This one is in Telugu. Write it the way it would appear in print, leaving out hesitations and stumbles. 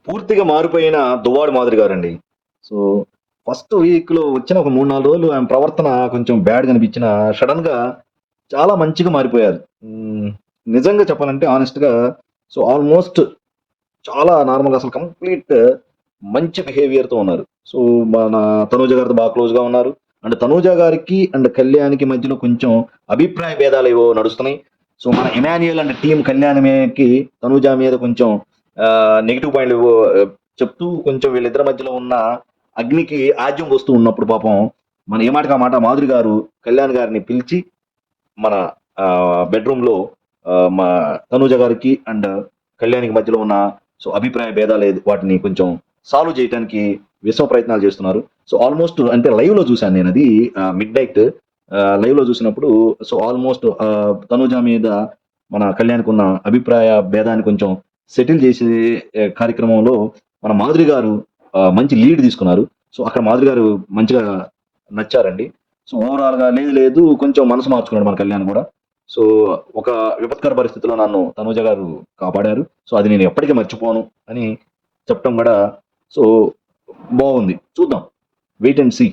పూర్తిగా మారిపోయిన దువ్వాడు మాధురి గారండి. సో, ఫస్ట్ వీక్‌లో వచ్చిన ఒక 3, 4 రోజులు ఆమె ప్రవర్తన కొంచెం బ్యాడ్‌గా అనిపించినా సడెన్‌గా చాలా మంచిగా మారిపోయారు. నిజంగా చెప్పాలంటే హానెస్ట్‌గా సో, ఆల్‌మోస్ట్ చాలా నార్మల్‌గా అసలు కంప్లీట్ మంచి బిహేవియర్‌తో ఉన్నారు. సో, మన తనూజ గారితో బాగా క్లోజ్‌గా ఉన్నారు. అండ్ తనూజ గారికి అండ్ కళ్యాణ్‌కి మధ్యలో కొంచెం అభిప్రాయ భేదాలేవో నడుస్తున్నాయి. సో, మన ఇమాన్యుయల్ అండ్ టీమ్ కళ్యాణ్ మీదకి తనూజ మీద కొంచెం నెగెటివ్ పాయింట్‌లేవో చెప్తూ కొంచెం వీళ్ళిద్దరి మధ్యలో ఉన్న అగ్నికి ఆజ్యం వస్తూ ఉన్నప్పుడు పాపం మన ఏ మాటకి ఆ మాట మాధురి గారు కళ్యాణ్ గారిని పిలిచి మన బెడ్‌రూమ్‌లో మా తనూజ గారికి అండ్ కళ్యాణ్‌కి మధ్యలో ఉన్న సో, అభిప్రాయ భేదాలేది వాటిని కొంచెం సాల్వ్ చేయటానికి విశ్వ ప్రయత్నాలు చేస్తున్నారు. సో, ఆల్‌మోస్ట్ అంటే లైవ్‌లో చూసాను నేనది మిడ్‌నైట్ లైవ్‌లో చూసినప్పుడు సో, ఆల్‌మోస్ట్ తనూజ మీద మన కళ్యాణ్‌కున్న అభిప్రాయ భేదాన్ని కొంచెం సెటిల్ చేసే కార్యక్రమంలో మన మాధురి గారు మంచి లీడ్ తీసుకున్నారు. సో, అక్కడ మాధురి గారు మంచిగా నచ్చారండి. సో, ఓవరాల్‌గా లేదు లేదు కొంచెం మనసు మార్చుకున్నాడు మన కళ్యాణ్ గూడా. సో, ఒక విపత్కర పరిస్థితిలో నన్ను తనూజ గారు కాపాడారు. సో, అది నేను ఎప్పటికీ మర్చిపోను అని చెప్పటం గూడా సో, బావుంది. చూద్దాం. Wait and see.